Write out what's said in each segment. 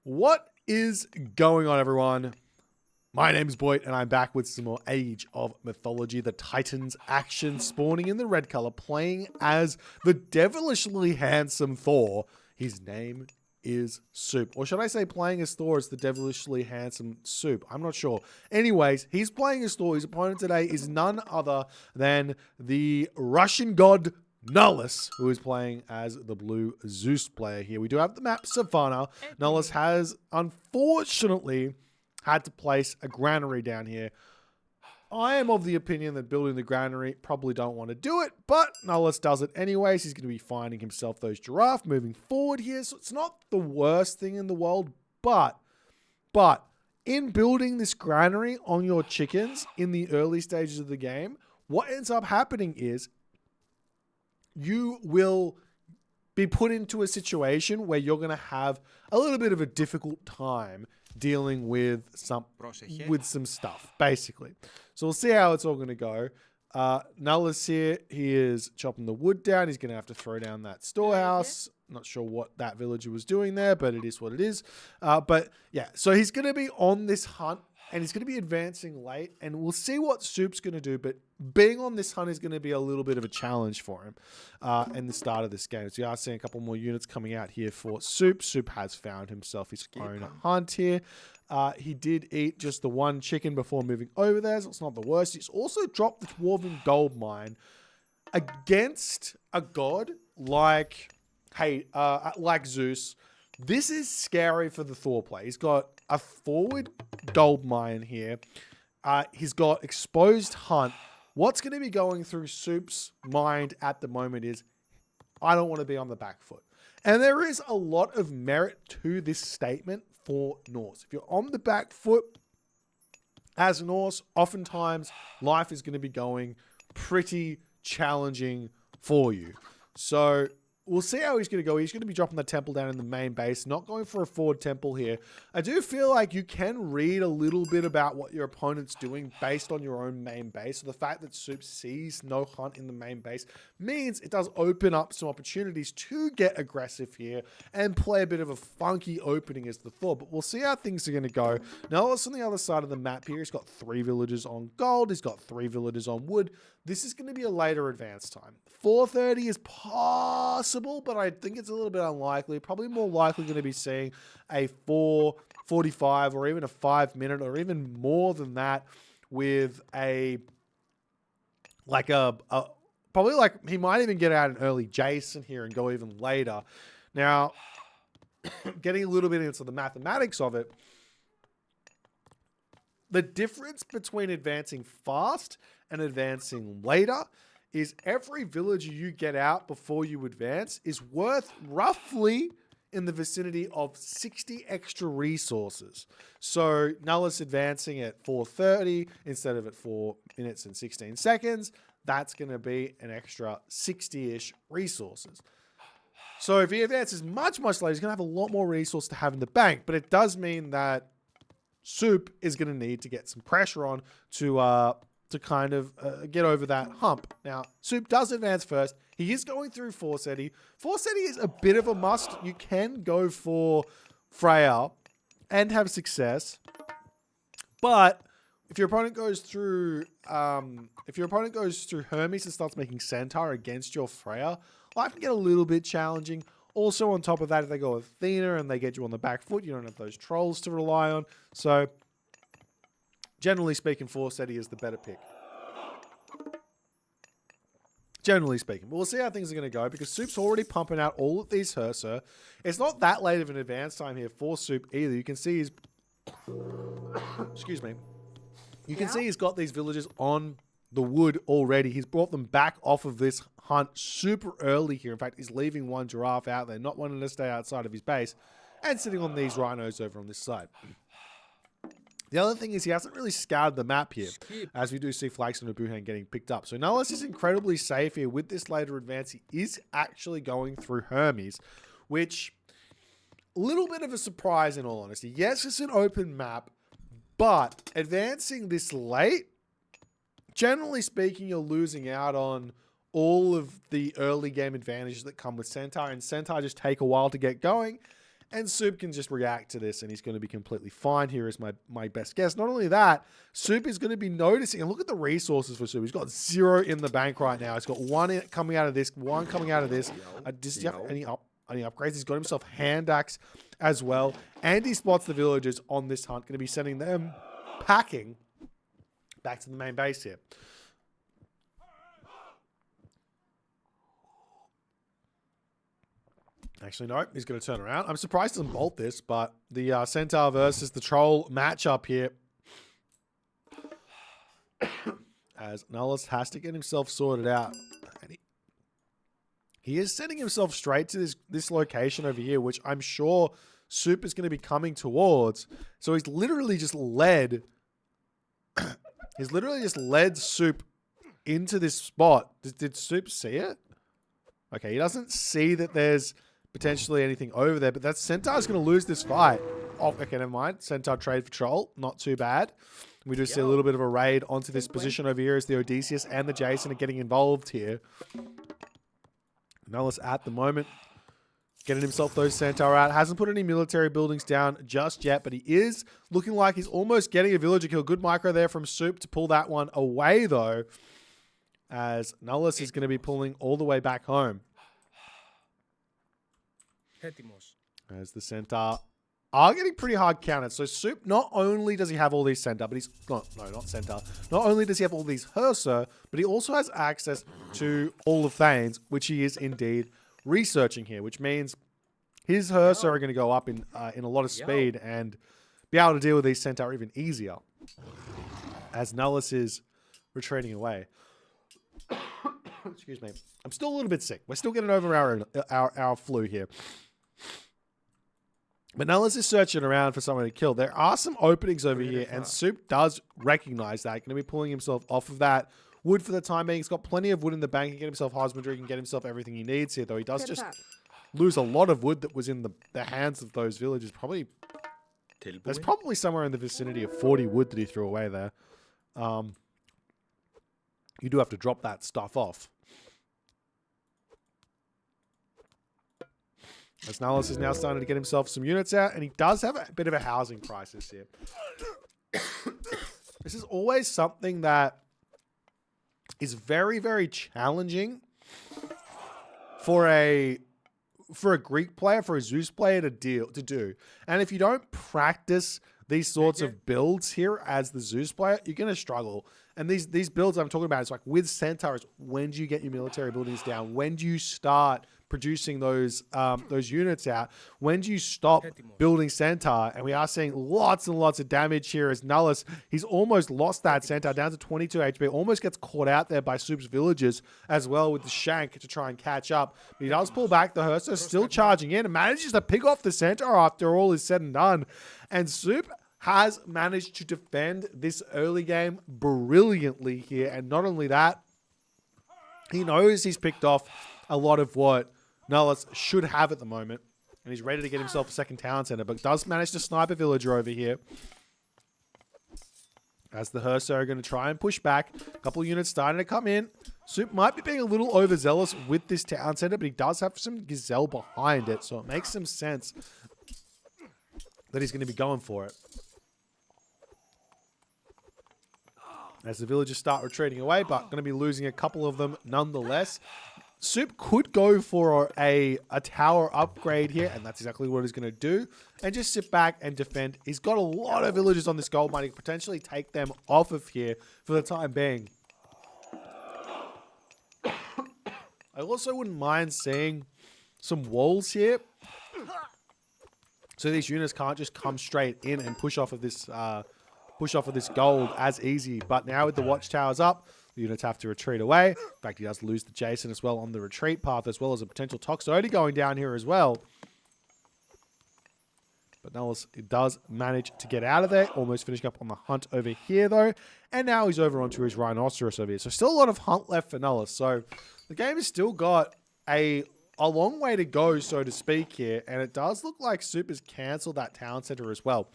What is going on, everyone? My name is Boit, and I'm back with some more Age of Mythology. The Titans action spawning in the red color, playing as the devilishly handsome Thor. His name is Suppe. Or should I say playing as Thor as the devilishly handsome Suppe? I'm not sure. Anyways, he's playing as Thor. His opponent today is none other than the Russian god Nullus, who is playing as the blue Zeus player here. We do have the map Savannah. Nullus has, unfortunately, had to place a granary down here. I am of the opinion that building the granary probably don't want to do it, but Nullus does it anyways. He's going to be finding himself those giraffe moving forward here, so it's not the worst thing in the world, but in building this granary on your chickens in the early stages of the game, what ends up happening is you will be put into a situation where you're going to have a little bit of a difficult time dealing with some stuff, basically. So we'll see how it's all going to go. Nullus here, he is chopping the wood down. He's going to have to throw down that storehouse. Not sure what that villager was doing there, but it is what it is. But yeah, so he's going to be on this hunt, and he's going to be advancing late, and we'll see what Suppe's going to do, but being on this hunt is going to be a little bit of a challenge for him in the start of this game. So you are seeing a couple more units coming out here for Suppe. Suppe has found himself his own hunt here. He did eat just the one chicken before moving over there, so it's not the worst. He's also dropped the Dwarven Gold Mine against a god like Zeus. This is scary for the Thor play. He's got a forward gold mine here. He's got exposed hunt. What's going to be going through Suppe's mind at the moment is, I don't want to be on the back foot. And there is a lot of merit to this statement for Norse. If you're on the back foot as Norse, oftentimes life is going to be going pretty challenging for you. So we'll see how he's going to go. He's going to be dropping the temple down in the main base, not going for a forward temple here. I do feel like you can read a little bit about what your opponent's doing based on your own main base. So the fact that Suppe sees no hunt in the main base means it does open up some opportunities to get aggressive here and play a bit of a funky opening as the Thor. But we'll see how things are going to go. Now, on the other side of the map here, he's got 3 villagers on gold. He's got 3 villagers on wood. This is going to be a later advance time. 4:30 is possible, but I think it's a little bit unlikely. Probably more likely going to be seeing a 4:45 or even a 5-minute or even more than that with a probably like he might even get out an early Jason here and go even later. Now, getting a little bit into the mathematics of it, the difference between advancing fast and advancing later is every villager you get out before you advance is worth roughly in the vicinity of 60 extra resources. So Nullus advancing at 4:30 instead of at 4 minutes and 16 seconds, that's going to be an extra 60-ish resources. So if he advances much later, he's going to have a lot more resource to have in the bank, but it does mean that Suppe is going to need to get some pressure on to kind of get over that hump. Now, Suppe does advance first. He is going through Forseti. Forseti is a bit of a must. You can go for Freya and have success, but if your opponent goes through Hermes and starts making Centaur against your Freya, life can get a little bit challenging. Also, on top of that, if they go with Athena and they get you on the back foot, you don't have those trolls to rely on. So, generally speaking, Forseti is the better pick. Generally speaking. But we'll see how things are going to go because Suppe's already pumping out all of these Hersir. It's not that late of an advance time here for Suppe either. You can see he's... Excuse me. You can see he's got these villagers on the wood already. He's brought them back off of this hunt super early here. In fact, he's leaving one giraffe out there, not wanting to stay outside of his base, and sitting on these rhinos over on this side. The other thing is he hasn't really scoured the map here, as we do see Flax and Abuhan getting picked up. So Nullus is incredibly safe here with this later advance. He is actually going through Hermes, which, a little bit of a surprise in all honesty. Yes, it's an open map, but advancing this late, generally speaking, you're losing out on all of the early game advantages that come with Centaur, and Centaur just take a while to get going. And Soup can just react to this, and he's going to be completely fine here is my best guess. Not only that, Soup is going to be noticing, and look at the resources for Soup. He's got 0 in the bank right now. He's got 1 coming out of this, 1 coming out of this. Does he have any upgrades? He's got himself hand axe as well. And he spots the villagers on this hunt, going to be sending them packing back to the main base here. Actually, no, he's going to turn around. I'm surprised he doesn't bolt this, but the Centaur versus the Troll matchup here. As Nullus has to get himself sorted out. And he is sending himself straight to this location over here, which I'm sure Soup is going to be coming towards. So he's literally just led... he's literally just led Soup into this spot. Did Soup see it? Okay, he doesn't see that there's potentially anything over there, but that Centaur's going to lose this fight. Oh, okay, never mind. Centaur trade for Troll. Not too bad. We do see a little bit of a raid onto this position over here as the Odysseus and the Jason are getting involved here. Nullus at the moment getting himself those Centaur out. Hasn't put any military buildings down just yet, but he is looking like he's almost getting a villager kill. Good micro there from Soup to pull that one away, though, as Nullus is going to be pulling all the way back home. As the Centaur are getting pretty hard counted. So Soup, not only does he have all these Centaur, but he's... No, not Centaur. Not only does he have all these Hersir, but he also has access to all of Thanes, which he is indeed researching here, which means his Hersir are going to go up in a lot of speed and be able to deal with these Centaur even easier. As Nullus is retreating away. Excuse me. I'm still a little bit sick. We're still getting over our flu here. But Nullus is searching around for someone to kill. There are some openings over here, and Soup does recognize that. Going to be pulling himself off of that wood for the time being. He's got plenty of wood in the bank. He can get himself husbandry, can get himself everything he needs here, though he does just lose a lot of wood that was in the hands of those villagers. There's probably somewhere in the vicinity of 40 wood that he threw away there. You do have to drop that stuff off. As Nullus is now starting to get himself some units out, and he does have a bit of a housing crisis here. This is always something that is very, very challenging for a Greek player, for a Zeus player to do. And if you don't practice these sorts of builds here as the Zeus player, you're going to struggle. And these builds I'm talking about, it's like with Centaurs, when do you get your military buildings down? When do you start producing those units out? When do you stop building Centaur? And we are seeing lots and lots of damage here as Nullus, he's almost lost that Centaur down to 22 HP, almost gets caught out there by Soup's villagers as well with the shank to try and catch up. But he does pull back the Hersir, still charging in and manages to pick off the Centaur after all is said and done. And Soup has managed to defend this early game brilliantly here. And not only that, he knows he's picked off a lot of what Nullus should have at the moment. And he's ready to get himself a second town center, but does manage to snipe a villager over here. As the Hersir are going to try and push back. A couple of units starting to come in. Soup might be being a little overzealous with this town center, but he does have some gazelle behind it, so it makes some sense that he's going to be going for it. As the villagers start retreating away, but going to be losing a couple of them nonetheless. Soup could go for a tower upgrade here, and that's exactly what he's going to do. And just sit back and defend. He's got a lot of villagers on this gold mine. He could potentially take them off of here for the time being. I also wouldn't mind seeing some walls here. So these units can't just come straight in and push off of this gold as easy. But now with the watchtowers up, the units have to retreat away. In fact, he does lose the Jason as well on the retreat path, as well as a potential Toxote going down here as well. But Nullus does manage to get out of there, almost finishing up on the hunt over here though. And now he's over onto his Rhinoceros over here. So still a lot of hunt left for Nullus. So the game has still got a long way to go, so to speak here. And it does look like Soup has cancelled that town center as well,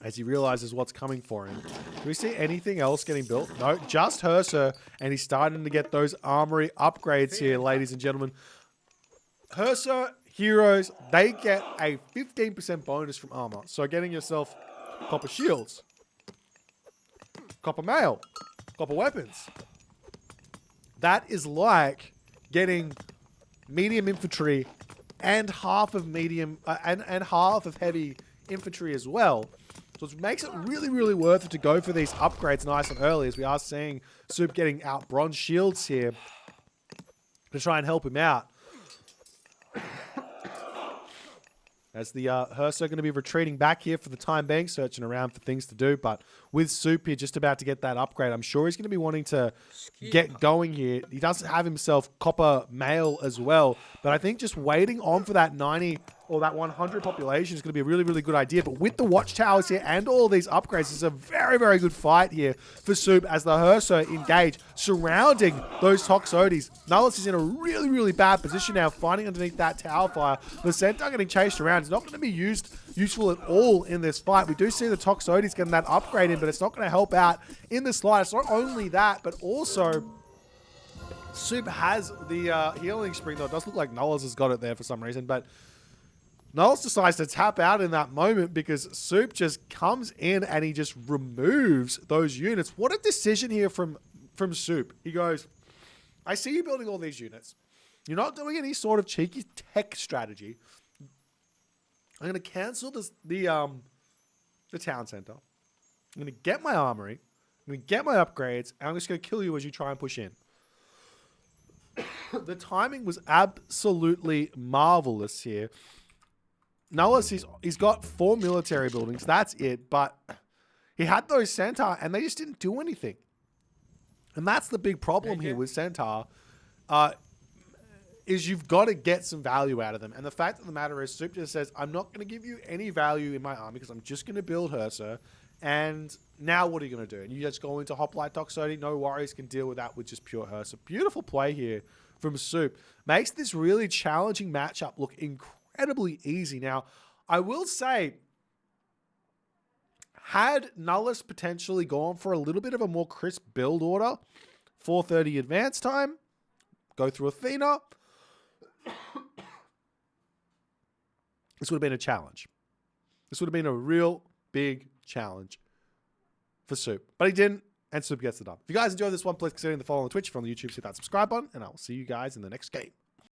as he realizes what's coming for him. Do we see anything else getting built? No, just Hersir, and he's starting to get those armory upgrades here, ladies and gentlemen. Hersir, heroes, they get a 15% bonus from armor. So getting yourself copper shields, copper mail, copper weapons. That is like getting medium infantry and half of medium and half of heavy infantry as well. So it makes it really, really worth it to go for these upgrades nice and early, as we are seeing Suppe getting out bronze shields here to try and help him out. As the Hersir going to be retreating back here for the time being, searching around for things to do. But with Suppe here just about to get that upgrade, I'm sure he's going to be wanting to get going here. He does have himself copper mail as well. But I think just waiting on for that 90 or that 100 population is going to be a really, really good idea. But with the watchtowers here and all these upgrades, it's a very, very good fight here for Suppe as the Hersir engage, surrounding those Toxotes. Nullus is in a really, really bad position now, fighting underneath that tower fire. The Centaur getting chased around. It's not going to be useful at all in this fight. We do see the Toxotes getting that upgrade in, but it's not going to help out in the slightest. Not only that, but also Suppe has the healing spring, though. It does look like Nullus has got it there for some reason, but Nullus decides to tap out in that moment because Suppe just comes in and he just removes those units. What a decision here from Suppe. He goes, I see you building all these units. You're not doing any sort of cheeky tech strategy. I'm going to cancel the town center. I'm going to get my armory. I'm going to get my upgrades. And I'm just going to kill you as you try and push in. The timing was absolutely marvelous here. Nullus, he's got 4 military buildings. That's it. But he had those Centaur, and they just didn't do anything. And that's the big problem here with Centaur, is you've got to get some value out of them. And the fact of the matter is, Suppe just says, I'm not going to give you any value in my army because I'm just going to build Hersir. And now what are you going to do? And you just go into Hoplite Toxote. No worries, can deal with that with just pure Hersir. Beautiful play here from Suppe. Makes this really challenging matchup look incredibly easy. Now, I will say, had Nullus potentially gone for a little bit of a more crisp build order, 4:30 advance time, go through Athena, this would have been a challenge. This would have been a real big challenge for Suppe. But he didn't, and Suppe gets it done. If you guys enjoyed this one, please consider the follow on Twitch, if you're on the YouTube, hit that subscribe button, and I will see you guys in the next game.